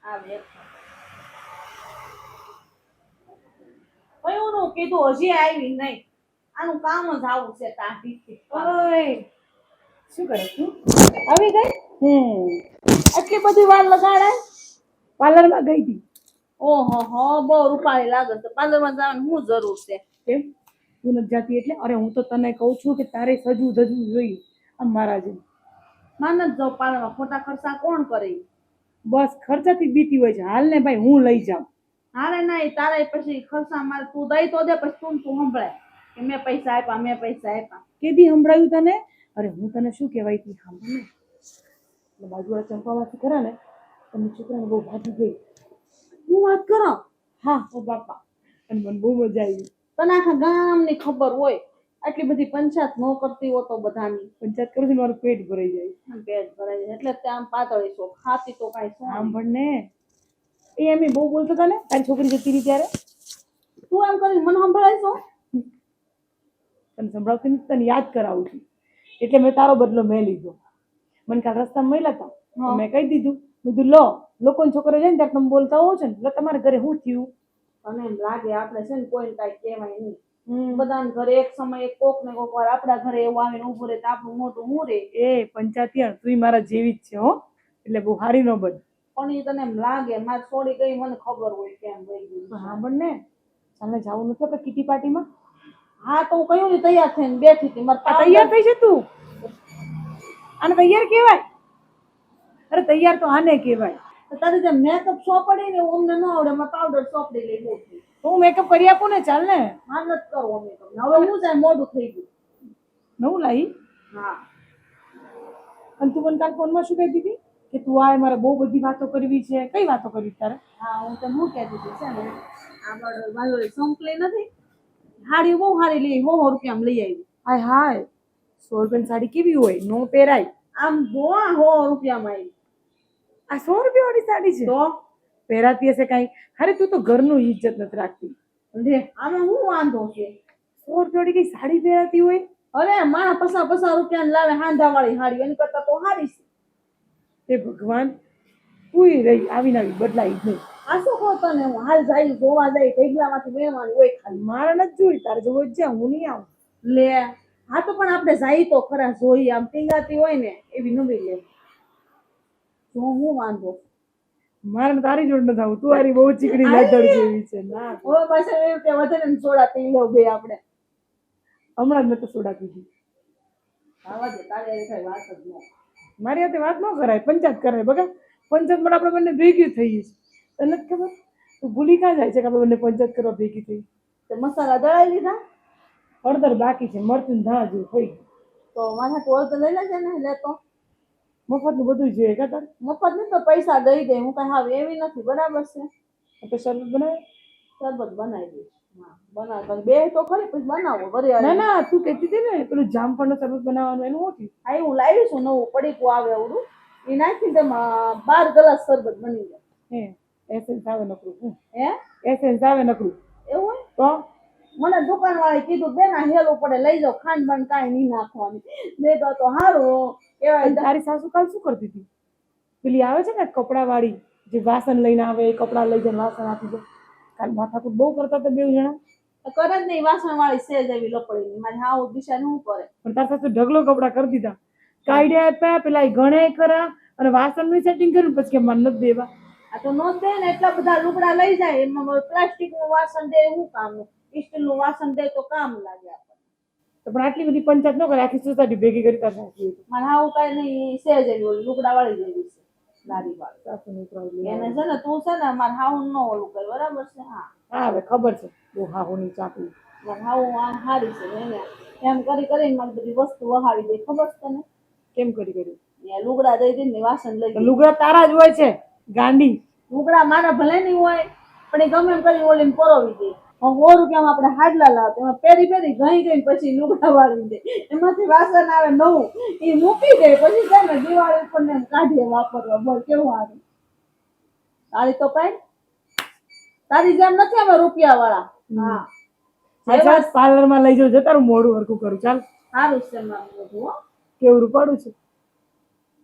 આવે કયું નું કીધું હજી આવી નહીં આનું કામ જ આવું છે તાંતી ઓય શું કરે તું આવી ગઈ આટલી બધી વાર લગાડાય પાર્લરમાં ગઈ હતી ઓહો હો બહુ રૂપાળી લાગે છે પાર્લરમાં જવાની શું જરૂર છે કેમ તું નથી જાતી એટલે અરે હું તો તને કહું છું કે તારે સજવું ધજવું જોઈએ આમ મારા જેમ માન જ જાઉં પાર્લરમાં ખોટા ખર્ચા કોણ કરે બસ ખર્ચાથી બીતી હોય છે હાલ ને ભાઈ હું લઈ જાઉં હારે નહીં તારે પછી ખર્ચા મારે તું દઈ તો દે પછી તું સંભળાય કે મેં પૈસા આપ્યા કેદી સંભળાયું તને અરે હું તને શું કહેવાય તી સાંભળ ને બાજુવાળા ચંપામાંથી ખરા ને તમે છોકરાને બહુ ભાગી ગઈ હું વાત કરો હા ઓ બાપા અને મને બહુ મજા આવી તને આખા ગામની ખબર હોય આટલી બધી પંચાયત ન કરતી હો તો બધાની પંચાયત કરું છું મારું પેટ ભરાઈ જાય પેટ ભરાય જાય એટલે ત્યાં પાતળી છો ખાતી તો કાંઈ શું સાંભળ ને એ એમ બહુ બોલતા હતા ને તારી છોકરી જતી રહી ત્યારે તું એમ કરીને મને સંભળાય છો તને સંભળાવતી નથી તને યાદ કરાવું છું એટલે મેં તારો બદલો મેં લીધો મને કાલ રસ્તામાં મળ્યા હતા મેં કહી દીધું બધું લોકોને છોકરો જાય ને ત્યારે તમે બોલતા હોવ છો ને એટલે તમારા ઘરે શું થયું અને એમ લાગે આપણે છે ને કોઈને કાંઈ કહેવાય નહીં બધાને ઘરે એક સમય કોક ને કોક વાર આપણા ઘરે એવું આવીને ઉભું રહે તો આપણું મોટું હું રે એ પંચાયતીયાર તું મારા જેવી જ છે હો એટલે બહુ હારી ન બન પણ એ તને એમ લાગે મારે છોડી ગઈ મને ખબર હોય કેમ ગઈ ગયું હા બન ને ચાલે જવું નથી કે કીટી પાર્ટીમાં હા તો હું કયું ને તૈયાર થઈને બેઠી હતી મારે તૈયાર થઈ છે તું આને તૈયાર કહેવાય અરે તૈયાર તો આને કહેવાય તારી જે મેકઅપ સોપડી ને અમને ન આવડે એમાં પાવડર સોપડી લઈ ગઈ હું મેકઅપ કરી આપું ને ચાલ ને હા નથી કરવો મેકઅપ હવે હું જાય મોડું થઈ ગયું નવું લાવી હા અને તું મને કાલ ફોનમાં શું કહેતી હતી કે તું આ મારે બહુ બધી વાતો કરવી છે કઈ વાતો કરવી તારે હા હું તો શું કહેતી હતી છે ને આગળ વાલોળી સંકલી નથી સાડી બહુ સારી લઈ 100 રૂપિયામાં લઈ આવી હાય 100 રૂપિયાની સાડી કેવી હોય નો પહેરાય આમ જો 100 રૂપિયામાં આવી આ 100 રૂપિયા વાળી સાડી છે તો પહેરાતી હશે કઈ અરે તું તો ઘરનું ઇજ્જત નથી રાખતી લે આમાં હું વાંધો છે 100 રૂપિયા વાળી કઈ સાડી પહેરાતી હોય અરે મારા 50 રૂપિયા લાવે હાંધા વાળી સાડી એની કરતા તો સારી છે એ ભગવાન તું રહી આવીને આવી બદલાઈ જ નહીં આ શું કહો તને હું હાલ જાય જોવા જાય ઢેગલામાંથી મહેમાન હોય ખાલી મારે નથી જોઈ તારે જોવો જ જ્યાં હું નહીં આવું લે હા તો પણ આપણે જાય તો ખરા જોઈ આમ ટીંગાતી હોય ને એવી નવી લે જો હું વાંધો મારે તારી જોડ નથી આવું તું આરી બહુ ચીકણી લડર જેવી છે ના હવે પાછળ એવું કે વધારે સોડા પી લો બે આપણે હમણાં જ મેં તો સોડા પીધી આવા દે તારે એ કઈ વાત જ ન મારી હાથે વાત ન કરાય પંચાયત કરાય બગા પંચાયતમાં આપણે બંને ભેગી થઈ છે તને નથી ખબર તું ભૂલી ક્યાં જાય છે કે આપણે બંને પંચાયત કરવા ભેગી થઈ તે મસાલા દળાઈ લીધા હળદર બાકી છે મરચું ધાણા જેવું થઈ ગયું તો માથા ટોળ તો લઈ લેજે ને લેતો મફતનું બધું જોઈએ કા તાર મફત નહીં તો પૈસા દઈ દે હું કઈ હાવ એવી નથી બરાબર છે આપણે શરબત બનાવે શરબત બનાવી દઈશ હા બનાવ બે તો ખરી પછી બનાવો ઘરે ના ના તું કહેતી હતી ને પેલું જામફળનું શરબત બનાવવાનું એનું ઓછું હા હું લાવી છું નવું પડીકું આવે આવડું એ નાખી તેમાં 12 ગ્લાસ શરબત બની જાય હે એસેન્સ આવે નકરું હે એસેન્સ આવે નકરું એવું હોય તો મને દુકાન વાળા કીધું બેના હેલું પડે લઈ જાઓ ખાંડ બાંડ કાંઈ નહીં નાખવાની મેં તો સારું કેવાય તારી સાસુ કાલ શું કરતી હતી પેલી આવે છે ને કપડા વાળી જે વાસણ લઈને આવે કપડા લઈ જાય વાસણ આપી દે કાલ માથાકૂટ બહુ કરતા હતા બે જણા કરે જ નહીં વાસણ વાળી સેજ એવી લપડી મારી હાવ દિશા શું કરે પણ તાર સાસુ ઢગલો કપડા કરી દીધા કાઢ્યા આપ્યા પેલા ગણે કરા અને વાસણનું સેટિંગ કર્યું પછી કે મને નથી દેવા આ તો નો દે ને એટલા બધા લુગડા લઈ જાય એમાં પ્લાસ્ટિક નું વાસણ દે શું કામનું સ્ટીલ નું વાસણ દે તો કામ લાગે આપણને તો પણ આટલી બધી પંચાયત ન કરે આખી સોસાયટી ભેગી કરી તાર સાસુ મારે હાવ કઈ નહીં સેજ એવી ઓલી લુગડા વાળી જેવી છે લારી વાળી સાસુની પ્રોબ્લેમ એને છે ને તું છે ને મારે હાવ ન ઓલું કર બરાબર છે હા હા હવે ખબર છે બહુ હાહુની ચાપડી મારે હાવ આમ હારી છે એને એમ કરી કરીને મારી બધી વસ્તુ વહાવી દે ખબર છે તને કેમ કરી લુગડા દઈ દે ને વાસણ લઈ દે લુગડા તારા જ હોય છે ગાંડી લુગડા મારા ભલે નહીં હોય પણ એ ગમે એમ કરીને ઓલીને પરોવી દે 100 રૂપિયામાં આપણે હાડલા લાવતા એમાં પેરી ગઈ પછી લુગડા વાળી દે એમાંથી વાસણ આવે નવું એ મૂકી દે પછી છે ને દિવાળી ઉપર ને કાઢીએ વાપરવા બોલ કેવું આવે તારી તો પાઈ તારી જેમ નથી અમે રૂપિયા વાળા હા અચ્છા પાર્લરમાં લઈ જાઉં તારું મોઢું હરખું કરું ચાલ સારું છે મારું બધું હો કેવું રૂપાડું છે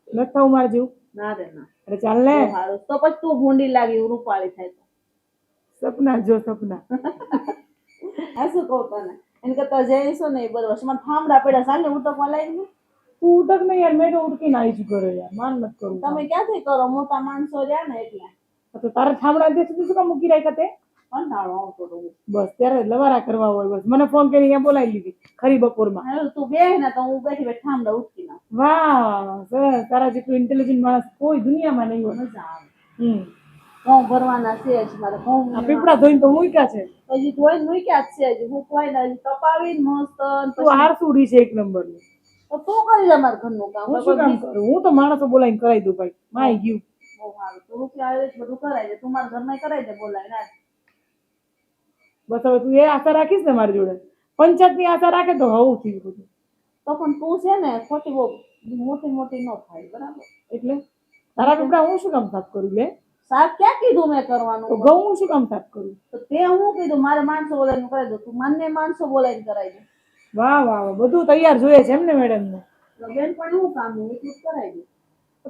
નથી થવું મારે જેવું ના રે ના અરે ચાલ ને, બહુ સારું. તો પછી તું ભૂંડી લાગી રૂપાળી થાય તો. સપના જો સપના. આ શું કહું તને, એને કરતા જઈશું ને એ બરોબર છે. મને થાંભળા પડ્યા ચાલ ને ઉટકવા લાગી. તું ઉઠક ને યાર, મેં તો ઉઠકીને આવી છું ઘરે યાર, માન મત કરું. તમે ક્યાંથી કરો, મોટા માણસો રહ્યા ને એટલે તો તારે થાંભળા દે સુધી શું કામ મૂકી રાખ્યા તે? કંટાળો આવતો હતો. બસ ત્યારે લવારા કરવા હોય, બસ મને ફોન કરીને અહીંયા બોલાવી લીધી ખરી બપોરમાં. હાલો તું બેહ ને તો હું બેઠી બેઠી થાંભળા ઉઠકી નાખ. વાહ સરસ, તારા જેટલું ઇન્ટેલિજન્ટ માણસ કોઈ દુનિયામાં નહીં હોય. મજા આવે. હમ ઘઉં ભરવાના છે જ મારે. ઘઉં આ પીપળા ધોઈને તો મૂક્યા છે. હજી ધોઈને મૂક્યા જ છે. હજી હું કોઈ ને હજી કપાવીને મસ્ત ને તું પછી આરસુડી છે એક નંબર ની. તો તું કરી લે મારા ઘરનું કામ. હું શું કામ કરું? હું તો માણસો બોલાવીને કરાવી દઉં ભાઈ, માય ગયું. બહુ સારું. તું રૂપિયા આવે છે બધું કરાવી દે. તું મારા ઘરમાં કરાવી દે બોલાવીને. બસ હવે તું એ આશા રાખીશ ને મારી જોડે, પંચાયત ની આશા રાખે તો હવું થયું બધું. તો પણ તું છે ને ખોટી બહુ મોટી મોટી ન થાય બરાબર. એટલે તારા પીપળા હું શું કામ સાફ કરું લે? સાફ ક્યાં કીધું મેં તો કરવાનું? ઘઉં હું શું કામ સાફ કરું? તો તે હું કીધું મારે માણસો બોલાવીને કરાવી દો. તું મને માણસો બોલાવીને કરાવી દે. વાહ વાહ વાહ, બધું તૈયાર જોઈએ છે એમ ને મેડમ ને? તો બેન પણ એવું કામ નહીં એટલું જ કરાવી દે.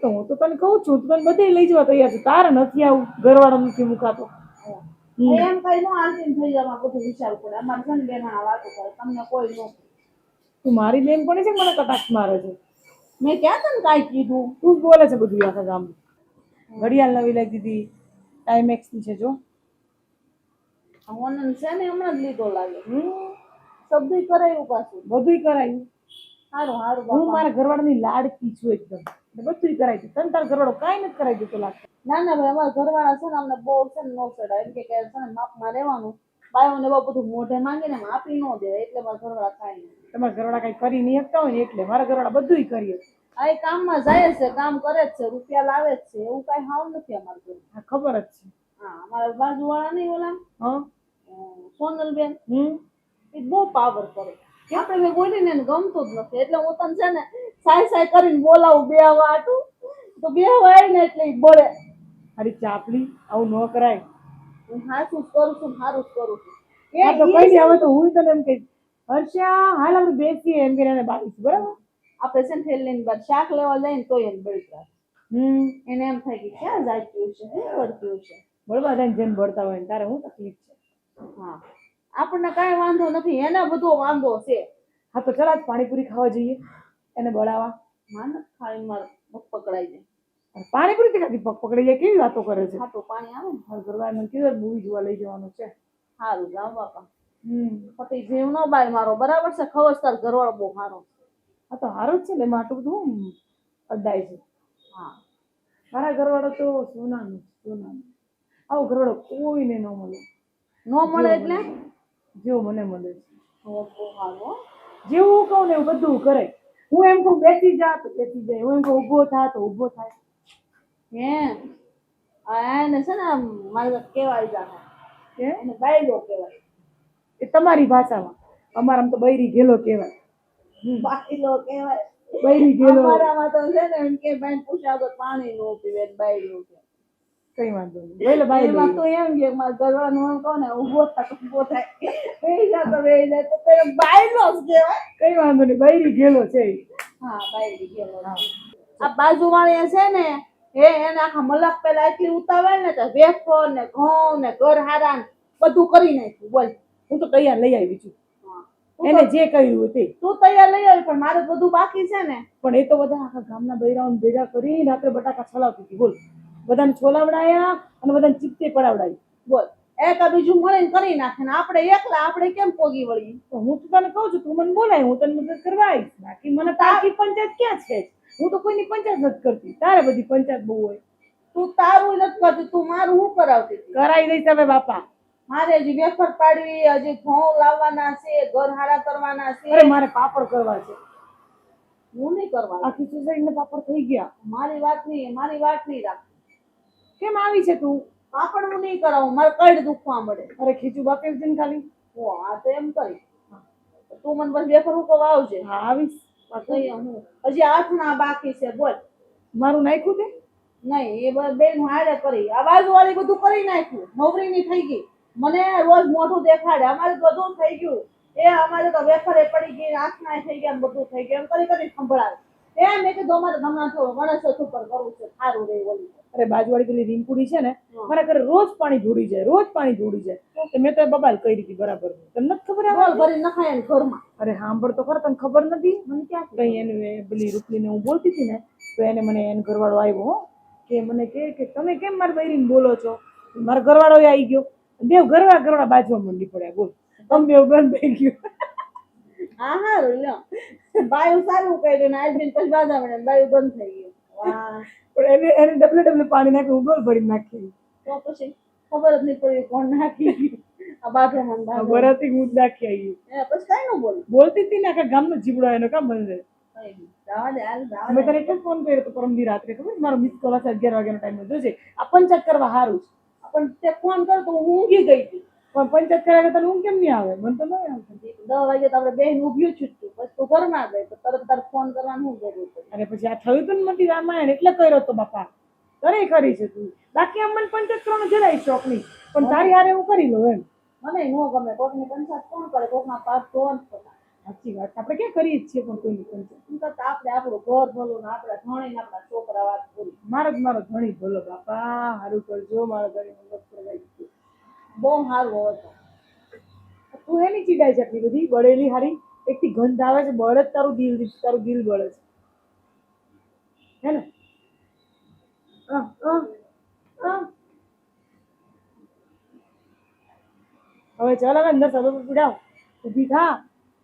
તો હું તો તને કહું છું, તું તને બધે લઈ જવા તૈયાર છું, તારે નથી આવું, ઘરવાળો નથી મુકાતો. એમ કઈ નો આંટીને થઈ જવા બધું વિચારવું પડે. અમારે છે ને બેન આ વાતો કરે તમને કોઈ ન. તું મારી બેન પણ છે કે મને કટાક્ષ મારે છે? મેં ક્યાં તને કાંઈ કીધું? તું જ બોલે છે બધું આખા ગામમાં. ઘડિયાળ નવી લઈ દીધી, ટાઈમેક્સ ની છે જો. ઓનન છે ને હમણાં જ લીધો લાગે. સબધી કરાયું પાછું. બધુંય કરાયું. સારું સારું હું બાપા. મારા ઘરવાળાની લાડકી છું એકદમ, બધુંય કરાવી દીધું. તને તારા ઘરવાળો કાંઈ નથી કરાવી દેતો લાગતો. ના ના ભાઈ અમારા ઘરવાળા છે ને અમને બહુ છે ને નો ચડાય. એમ કે છે ને માપમાં રહેવાનું. બાયોને બહુ બધું મોઢે માંગીને આપી ન દે એટલે મારા ઘરવાળા ખાય નહીં. તમારા ઘરવાળા કઈ કરી નહીં શકતા હોય ને એટલે. મારા ઘરવાળા બધુંય કરીએ. આ એ કામમાં જાય છે, કામ કરે જ છે, રૂપિયા લાવે જ છે, એવું કઈ હાવ નથી અમારે ઘરે. હા ખબર જ છે. હા અમારા બાજુવાળા નહીં ઓલા હા સોનલબેન એ બહુ પાવર કરે. આપણે મેં બોલીને એને ગમતું જ નથી એટલે હું તને છે ને સાય સાય કરીને બોલાવું બે વાટું તો બે વાય ને એટલે ઈ બોલે. મારી ચાપલી આવું ન કરાય. હું હાચું જ કરું છું, સારું જ કરું છું. હા તો કઈ નહીં, હવે તો હું તને એમ કહીશ, હર્ષા હાલ આપણે બેસીએ એમ કરીને એને બાળીશું, બરાબર? આપણે છે ને થેલીની બાર શાક લેવા જાય ને તોય એને બળતરા. એને એમ થાય કે ક્યાં જાચ્યું છે, શું કરતું છે. બળવા જાય જેમ બળતા હોય ને તારે હું તકલીફ છે? હા આપણને કાંઈ વાંધો નથી, એને બધો વાંધો છે. હા તો ચાલ આજ પાણીપુરી ખાવા જઈએ એને બળાવા. માને ખાલી મારે પગ પકડાઈ જાય. પાણીપુરી થી ખાધી પગ પકડી જાય, કેવી વાતો કરે છે? ખાટું પાણી આવે ને. મારા ઘરવાળાએ મને કીધું મૂવી જોવા લઈ જવાનું છે. સારું જાઓ બાપા. ખોટી જીવ ન બાય મારો, બરાબર છે? ખબર તાર ઘરવાળો બહુ સારો. હા તો સારું જ છે ને, એમાં આટલું બધું અડાય છે. હા મારા ઘરવાળો તો સોનાનું સોનાનું. આવો ઘરવાળો કોઈને ન મળે. ન મળે એટલે જેવો મને મળે છે. બહુ સારું. જેવું હું કહું ને એવું બધું કરે. હું એમ કહું બેસી જા તો બેસી જાય, હું એમ કહું ઊભો થા તો ઊભો થાય. એને છે ને મારે કેવાય જાય કે એને બાયલો કહેવાય. એ તમારી ભાષામાં, અમારામાં તો બૈરી ગેલો કહેવાય. બાયલો કહેવાય. બૈરી ગેલો. અમારામાં તો છે ને એમ કે બેન પૂછ્યા તો પાણી નો પીવે બાયલો કે. કઈ વાંધો નહીં, બોલે બાઈ એમાં તો એમ કે મારા ઘરવાળાનું એમ કહું ને ઊભો થાય તો ઊભો થાય, બેસી જા તો બેસી જાય, તો તે બાયલો જ કહેવાય. કઈ વાંધો નહીં, બૈરી ગેલો છે. હા બાયલી ગેલો. આ બાજુવાળી છે ને એને આખા મલક પેલા એટલી ઉતાવળ ને તો વેફર ને ઘઉં ને ગરહારા ને બધું કરી નાખ્યું. બોલ હું તો તૈયાર લઈ આવી છું, તું એને જે કર્યું તે. તું તૈયાર લઈ આવી પણ મારે બધું બાકી છે ને. પણ એ તો બધા આખા ગામના બૈરાઓને ભેગા કરીને રાત્રે બટાકા છલાવતી હતી. બોલ બધાને છોલાવડાયા અને બધાને ચીપતે પડાવડાવી. બોલ એક આ બીજું મળીને કરી નાખે ને આપણે એકલા આપણે કેમ પોગી વળીએ. તો હું તો તને કહું છું, તું મને બોલાય હું તને મદદ કરવા આવીશ. બાકી મને તો આખી પંચાયત ક્યાં છે જ. હું તો કોઈની પંચાયત નથી કરતી, તારે બધી પંચાયત બહુ હોય. તું તારું નથી કરતી, તું મારું હું કરાવતી હતી. કરાવી દઈશ હવે બાપા. મારે હજી વેફર પાડવી, હજી ઘઉં લાવવાના છે, ગરહારા કરવાના છે. અરે મારે પાપડ કરવા છે. હું નહીં કરવાનું. આખી સોસાયટીને પાપડ થઈ ગયા. મારી વાત નહીં રાખ. કેમ આવી છે તું? પાપડ હું નહીં કરાવું, મારે કઈ દુખવા મળે. અરે ખીચું બાકી છે ને ખાલી. ઓ આ તો એમ કરી તું મને બસ વેફર હું કવા આવજે. હા આવીશ. હજી આઠના બાકી છે. બોલ મારું નાખ્યું તે નહીં એ બેન હારે કરી. આ બાજુવાળી બધું કરી નાખ્યું, નવરીની થઈ ગઈ. મને રોજ મોઢું દેખાડે અમારે બધું થઈ ગયું. એ અમારે તો વેફરે પડી ગઈ, આઠના થઈ ગયા, બધું થઈ ગયું એમ કરી સંભળાવે. મેં કીધું અમારે હમણાં થોડું ગણેશ ચતુર્થી પર કરવું છે સારું રહે ઓલું. અરે બાજુવાળી પેલી રીંકુડી છે ને મારા ઘરે રોજ પાણી ઢોળી જાય, રોજ પાણી ઢોળી જાય. તો મેં તો બબાલ કરી હતી બરાબર. તમને નથી ખબર આવે? ડોલ ભરીને નખાય ને ઘરમાં. અરે સાંભળ તો ખરા, તને ખબર નથી? મને ક્યાં કઈ એને પેલી રૂપલીને હું બોલતી હતી ને તો એને મને એનો ઘરવાળો આવ્યો હો કે મને કે તમે કેમ મારા બૈરીને બોલો છો? મારો ઘરવાળો આવી ગયો. બે ઘરવાળા બાજવા મંડી પડ્યા. બોલ તમે બે બંધ થઈ ગયું. હા હારું લ્યો. બાયું સારું કર્યું ને આજ પછી બાધા મળે ને બાયું બંધ થઈ ગયું. વાહ. પણ એને ડબલે પાણી નાખી હું ડોલ ભરીને નાખી. તો પછી ખબર જ નહીં પડી કોણ નાખી ગયું. આ બાથરૂમમાં બાથરૂમ. બરાતી હું જ નાખી આવી. પછી કઈ નું બોલું. બોલતી હતી ને આખા ગામનો જીવડો એનો કામ બંધ. જવા દે હાલ જવા મેં દે. તને એટલે ફોન કર્યો તો પરમદી રાત્રે, ખબર છે? મારો મિસ કોલ હશે 11 વાગ્યાનો ટાઈમ જોજે. આ પંચાયત કરવા સારું છે. પણ તે ફોન કર્યો તો હું ઊંઘી ગઈ હતી. પણ પંચાયત કર્યા તને ઊંઘ કેમ નહીં આવે? મને તો નહીં આવશે. 10 વાગે તો આપણે બેન ઊભ્યું છૂટતું પછી તું ઘરમાં ગઈ તો તરત તાર ફોન કરવાનું શું જરૂર પડી. અને પછી આ થયું તું ને મટી રામાયણ એટલે કર્યો તો બાપા. કરે ખરી છે તું. બાકી આમ મને પંચાયત કરવાનો જરાય શોખ નહીં, પણ તારી હારે હું કરી લઉં એમ. મને નો ગમે કોકની પંચાયત કોણ કરે, કોકના પાપ ધોન કરે. સાચી વાત, આપણે ક્યાં કરીએ જ છીએ પણ કોઈની પંચાયત. એમ કરતા આપણે આપણું ઘર ભલું ને આપણા ધણીને આપણા છોકરા વાત પૂરી. મારો ધણી ભલો બાપા, સારું કરજો. મારા ધણી મગજ પર ગઈ. બહુ સારું હતો. તું એની ચીડાય છે આટલી બધી બળેલી હારી? એકથી ગંધ આવે છે, બળે જ તારું દિલ બળે છે. હે ને? હવે ચાલ હવે અંદર સદો પીડાવ. ઊભી થા.